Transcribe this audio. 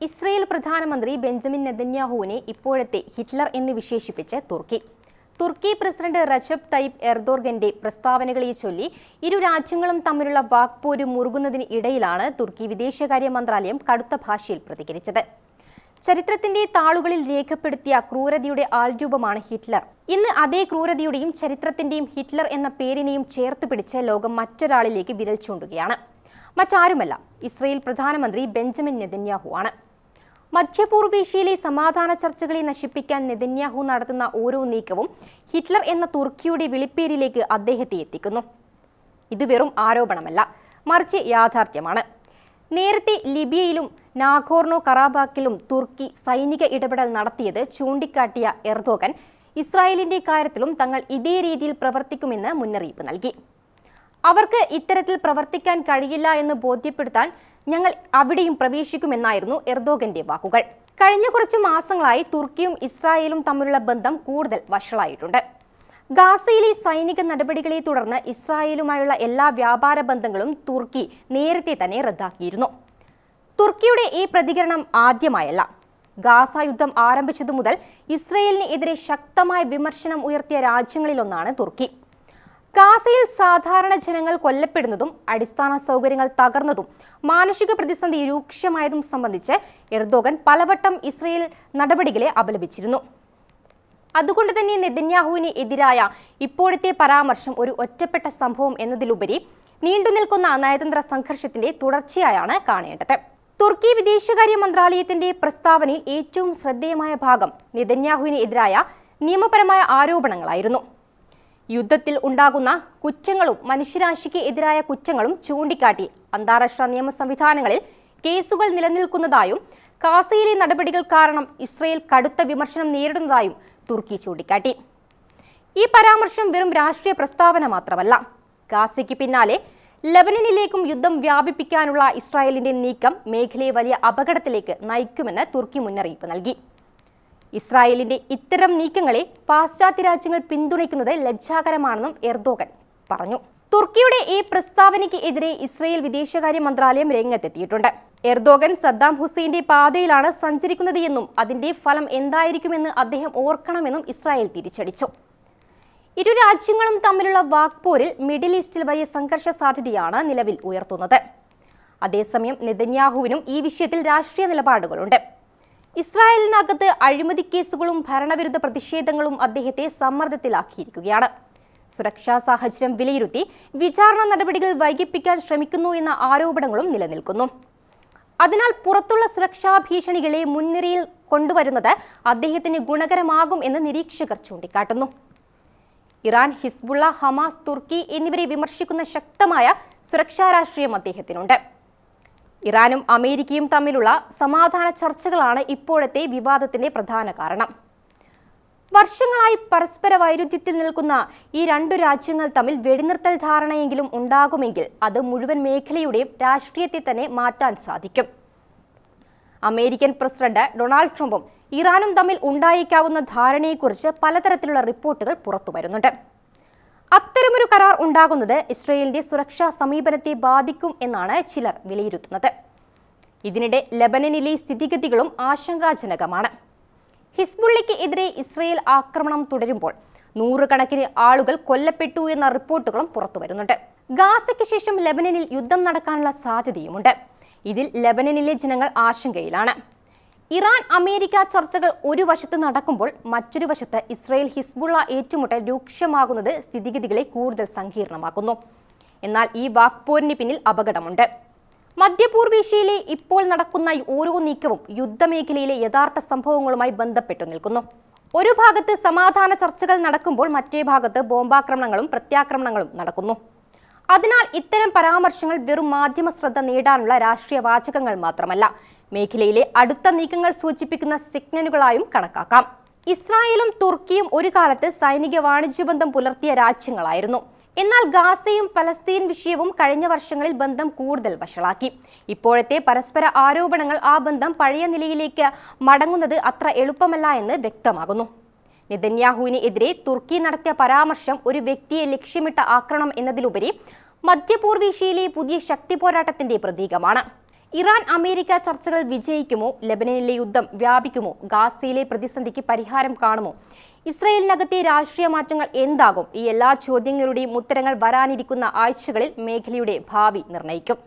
Israel പ്രധാനമന്ത്രി Benjamin നെതന്യാഹുവിനെ ഇപ്പോഴത്തെ Hitler എന്ന് വിശേഷിപ്പിച്ച് തുർക്കി പ്രസിഡന്റ് റജബ് തയ്യിപ് എർദോഗന്റെ പ്രസ്താവനകളെ ചൊല്ലി ഇരു രാജ്യങ്ങളും തമ്മിലുള്ള വാക്പോര് മുറുകുന്നതിന് ഇടയിലാണ് തുർക്കി വിദേശകാര്യ മന്ത്രാലയം കടുത്ത ഭാഷയിൽ പ്രതികരിച്ചത്. ചരിത്രത്തിന്റെ താളുകളിൽ രേഖപ്പെടുത്തിയ ക്രൂരതയുടെ ആൾരൂപമാണ് ഹിറ്റ്ലർ. ഇന്ന് അതേ ക്രൂരതയുടെയും ചരിത്രത്തിന്റെയും ഹിറ്റ്ലർ എന്ന പേരിനെയും ചേർത്തുപിടിച്ച് ലോകം മറ്റൊരാളിലേക്ക് വിരൽ ചൂണ്ടുകയാണ്. മറ്റാരുമല്ല, ഇസ്രയേൽ പ്രധാനമന്ത്രി ബെഞ്ചമിൻ നെതന്യാഹു ആണ്. മധ്യപൂർവേഷ്യയിലെ സമാധാന ചർച്ചകളെ നശിപ്പിക്കാൻ നെതന്യാഹു നടത്തുന്ന ഓരോ നീക്കവും ഹിറ്റ്ലർ എന്ന തുർക്കിയുടെ വിളിപ്പേരിലേക്ക് അദ്ദേഹത്തെ എത്തിക്കുന്നു. ഇത് വെറും ആരോപണമല്ല, മറിച്ച് യാഥാർത്ഥ്യമാണ്. നേരത്തെ ലിബിയയിലും നാഗോർണോ കറാബാക്കിലും തുർക്കി സൈനിക ഇടപെടൽ നടത്തിയത് ചൂണ്ടിക്കാട്ടിയ എർദോഗൻ ഇസ്രായേലിന്റെ കാര്യത്തിലും തങ്ങൾ ഇതേ രീതിയിൽ പ്രവർത്തിക്കുമെന്ന് മുന്നറിയിപ്പ് നൽകി. അവർക്ക് ഇത്തരത്തിൽ പ്രവർത്തിക്കാൻ കഴിയില്ല എന്ന് ബോധ്യപ്പെടുത്താൻ ഞങ്ങൾ അവിടെയും പ്രവേശിക്കുമെന്നായിരുന്നു എർദോഗന്റെ വാക്കുകൾ. കഴിഞ്ഞ കുറച്ച് മാസങ്ങളായി തുർക്കിയും ഇസ്രായേലും തമ്മിലുള്ള ബന്ധം കൂടുതൽ വഷളായിട്ടുണ്ട്. ഗാസയിലെ സൈനിക നടപടികളെ തുടർന്ന് ഇസ്രായേലുമായുള്ള എല്ലാ വ്യാപാര ബന്ധങ്ങളും തുർക്കി നേരത്തെ തന്നെ റദ്ദാക്കിയിരുന്നു. തുർക്കിയുടെ ഈ പ്രതികരണം ആദ്യമായല്ല. ഗാസ യുദ്ധം ആരംഭിച്ചതു മുതൽ ഇസ്രായേലിന് എതിരെ ശക്തമായ വിമർശനം ഉയർത്തിയ രാജ്യങ്ങളിലൊന്നാണ് തുർക്കി. ഗാസയിൽ സാധാരണ ജനങ്ങൾ കൊല്ലപ്പെടുന്നതും അടിസ്ഥാന സൗകര്യങ്ങൾ തകർന്നതും മാനുഷിക പ്രതിസന്ധി രൂക്ഷമായതും സംബന്ധിച്ച് എർദോഗൻ പലവട്ടം ഇസ്രായേൽ നടപടികളെ അപലപിച്ചിരുന്നു. അതുകൊണ്ട് തന്നെ നെതന്യാഹുവിന് എതിരായ ഇപ്പോഴത്തെ പരാമർശം ഒരു ഒറ്റപ്പെട്ട സംഭവം എന്നതിലുപരി നീണ്ടുനിൽക്കുന്ന നയതന്ത്ര സംഘർഷത്തിന്റെ തുടർച്ചയായാണ് കാണേണ്ടത്. തുർക്കി വിദേശകാര്യ മന്ത്രാലയത്തിന്റെ പ്രസ്താവനയിൽ ഏറ്റവും ശ്രദ്ധേയമായ ഭാഗം നെതന്യാഹുവിന് എതിരായ നിയമപരമായ ആരോപണങ്ങളായിരുന്നു. യുദ്ധത്തിൽ ഉണ്ടാകുന്ന കുറ്റങ്ങളും മനുഷ്യരാശിക്ക് എതിരായ കുറ്റങ്ങളും ചൂണ്ടിക്കാട്ടി അന്താരാഷ്ട്ര നിയമ സംവിധാനങ്ങളിൽ കേസുകൾ നിലനിൽക്കുന്നതായും ഗാസയിലെ നടപടികൾ കാരണം ഇസ്രായേൽ കടുത്ത വിമർശനം നേരിടുന്നതായും തുർക്കി ചൂണ്ടിക്കാട്ടി. ഈ പരാമർശം വെറും രാഷ്ട്രീയ പ്രസ്താവന മാത്രമല്ല. ഗാസയ്ക്ക് പിന്നാലെ ലെബനനിലേക്കും യുദ്ധം വ്യാപിപ്പിക്കാനുള്ള ഇസ്രായേലിന്റെ നീക്കം മേഖലയെ വലിയ അപകടത്തിലേക്ക് നയിക്കുമെന്ന് തുർക്കി മുന്നറിയിപ്പ് നൽകി. ഇസ്രായേലിന്റെ ഇത്തരം നീക്കങ്ങളെ പാശ്ചാത്യ രാജ്യങ്ങൾ പിന്തുണയ്ക്കുന്നത് ലജ്ജാകരമാണെന്നും എർദോഗൻ പറഞ്ഞു. തുർക്കിയുടെ ഈ പ്രസ്താവനയ്ക്ക് എതിരെ ഇസ്രായേൽ വിദേശകാര്യ മന്ത്രാലയം രംഗത്തെത്തിയിട്ടുണ്ട്. എർദോഗൻ സദ്ദാം ഹുസൈന്റെ പാതയിലാണ് സഞ്ചരിക്കുന്നത് എന്നും അതിന്റെ ഫലം എന്തായിരിക്കുമെന്ന് അദ്ദേഹം ഓർക്കണമെന്നും ഇസ്രായേൽ തിരിച്ചടിച്ചു. ഇരു രാജ്യങ്ങളും തമ്മിലുള്ള വാക്പോരിൽ മിഡിൽ ഈസ്റ്റിൽ വലിയ സംഘർഷ സാധ്യതയാണ് നിലവിൽ ഉയർത്തുന്നത്. അതേസമയം നെതന്യാഹുവിനും ഈ വിഷയത്തിൽ രാഷ്ട്രീയ നിലപാടുകളുണ്ട്. ഇസ്രായേലിനകത്ത് അഴിമതി കേസുകളും ഭരണവിരുദ്ധ പ്രതിഷേധങ്ങളും അദ്ദേഹത്തെ സമ്മർദ്ദത്തിലാക്കിയിരിക്കുകയാണ്. സുരക്ഷാ സാഹചര്യം വിലയിരുത്തി വിചാരണ നടപടികൾ വൈകിപ്പിക്കാൻ ശ്രമിക്കുന്നു എന്ന ആരോപണങ്ങളും നിലനിൽക്കുന്നു. അതിനാൽ പുറത്തുള്ള സുരക്ഷാ ഭീഷണികളെ മുൻനിരയിൽ കൊണ്ടുവരുന്നത് അദ്ദേഹത്തിന് ഗുണകരമാകും എന്ന് നിരീക്ഷകർ ചൂണ്ടിക്കാട്ടുന്നു. ഇറാൻ, ഹിസ്ബുള്ള, ഹമാസ്, തുർക്കി എന്നിവരെ വിമർശിക്കുന്ന ശക്തമായ സുരക്ഷാ രാഷ്ട്രീയം അദ്ദേഹത്തിനുണ്ട്. ഇറാനും അമേരിക്കയും തമ്മിലുള്ള സമാധാന ചർച്ചകളാണ് ഇപ്പോഴത്തെ വിവാദത്തിന്റെ പ്രധാന കാരണം. വർഷങ്ങളായി പരസ്പര വൈരുദ്ധ്യത്തിൽ നിൽക്കുന്ന ഈ രണ്ടു രാജ്യങ്ങൾ തമ്മിൽ വെടിനിർത്തൽ ധാരണയെങ്കിലും ഉണ്ടാകുമെങ്കിൽ അത് മുഴുവൻ മേഖലയുടെയും രാഷ്ട്രീയത്തെ തന്നെ മാറ്റാൻ സാധിക്കും. അമേരിക്കൻ പ്രസിഡന്റ് ഡൊണാൾഡ് ട്രംപും ഇറാനും തമ്മിൽ ഉണ്ടായേക്കാവുന്ന ധാരണയെക്കുറിച്ച് പലതരത്തിലുള്ള റിപ്പോർട്ടുകൾ പുറത്തുവരുന്നുണ്ട്. അത്തരമൊരു കരാർ ഉണ്ടാകുന്നത് ഇസ്രായേലിന്റെ സുരക്ഷാ സമീപനത്തെ ബാധിക്കും എന്നാണ് ചിലർ വിലയിരുത്തുന്നത്. ഇതിനിടെ ലെബനനിലെ സ്ഥിതിഗതികളും ആശങ്കാജനകമാണ്. ഹിസ്ബുള്ളയ്ക്ക് എതിരെ ഇസ്രായേൽ ആക്രമണം തുടരുമ്പോൾ നൂറുകണക്കിന് ആളുകൾ കൊല്ലപ്പെട്ടു എന്ന റിപ്പോർട്ടുകളും പുറത്തുവരുന്നുണ്ട്. ഗാസയ്ക്ക് ശേഷം ലെബനനിൽ യുദ്ധം നടക്കാനുള്ള സാധ്യതയുമുണ്ട്. ഇതിൽ ലെബനനിലെ ജനങ്ങൾ ആശങ്കയിലാണ്. ഇറാൻ അമേരിക്ക ചർച്ചകൾ ഒരു വശത്ത് നടക്കുമ്പോൾ മറ്റൊരു വശത്ത് ഇസ്രായേൽ ഹിസ്ബുള്ള ഏറ്റുമുട്ടൽ രൂക്ഷമാകുന്നത് സ്ഥിതിഗതികളെ കൂടുതൽ സങ്കീർണമാക്കുന്നു. എന്നാൽ ഈ വാക്പോരിന് പിന്നിൽ അപകടമുണ്ട്. മധ്യപൂർവേഷ്യയിലെ ഇപ്പോൾ നടക്കുന്ന ഓരോ നീക്കവും യുദ്ധമേഖലയിലെ യഥാർത്ഥ സംഭവങ്ങളുമായി ബന്ധപ്പെട്ടു നിൽക്കുന്നു. ഒരു ഭാഗത്ത് സമാധാന ചർച്ചകൾ നടക്കുമ്പോൾ മറ്റേ ഭാഗത്ത് ബോംബാക്രമണങ്ങളും പ്രത്യാക്രമണങ്ങളും നടക്കുന്നു. അതിനാൽ ഇത്തരം പരാമർശങ്ങൾ വെറും മാധ്യമ ശ്രദ്ധ നേടാനുള്ള രാഷ്ട്രീയ വാചകങ്ങൾ മാത്രമല്ല, മേഖലയിലെ അടുത്ത നീക്കങ്ങൾ സൂചിപ്പിക്കുന്ന സിഗ്നലുകളായും കണക്കാക്കാം. ഇസ്രായേലും തുർക്കിയും ഒരു കാലത്ത് സൈനിക വാണിജ്യ ബന്ധം പുലർത്തിയ രാജ്യങ്ങളായിരുന്നു. എന്നാൽ ഗാസയും പലസ്തീൻ വിഷയവും കഴിഞ്ഞ വർഷങ്ങളിൽ ബന്ധം കൂടുതൽ വഷളാക്കി. ഇപ്പോഴത്തെ പരസ്പര ആരോപണങ്ങൾ ആ ബന്ധം പഴയ നിലയിലേക്ക് മടങ്ങുന്നത് അത്ര എളുപ്പമല്ല എന്ന് വ്യക്തമാകുന്നു. നെതന്യാഹുവിന് എതിരെ തുർക്കി നടത്തിയ പരാമർശം ഒരു വ്യക്തിയെ ലക്ഷ്യമിട്ട ആക്രമണം എന്നതിലുപരി മധ്യപൂർവേഷ്യയിലെ പുതിയ ശക്തി പോരാട്ടത്തിന്റെ പ്രതീകമാണ്. ഇറാൻ അമേരിക്ക ചർച്ചകൾ വിജയിക്കുമോ? ലെബനനിലെ യുദ്ധം വ്യാപിക്കുമോ? ഗാസയിലെ പ്രതിസന്ധിക്ക് പരിഹാരം കാണുമോ? ഇസ്രയേലിനകത്തെ രാഷ്ട്രീയ മാറ്റങ്ങൾ എന്താകും? ഈ എല്ലാ ചോദ്യങ്ങളുടെയും ഉത്തരങ്ങൾ വരാനിരിക്കുന്ന ആഴ്ചകളിൽ മേഖലയുടെ ഭാവി നിർണ്ണയിക്കും.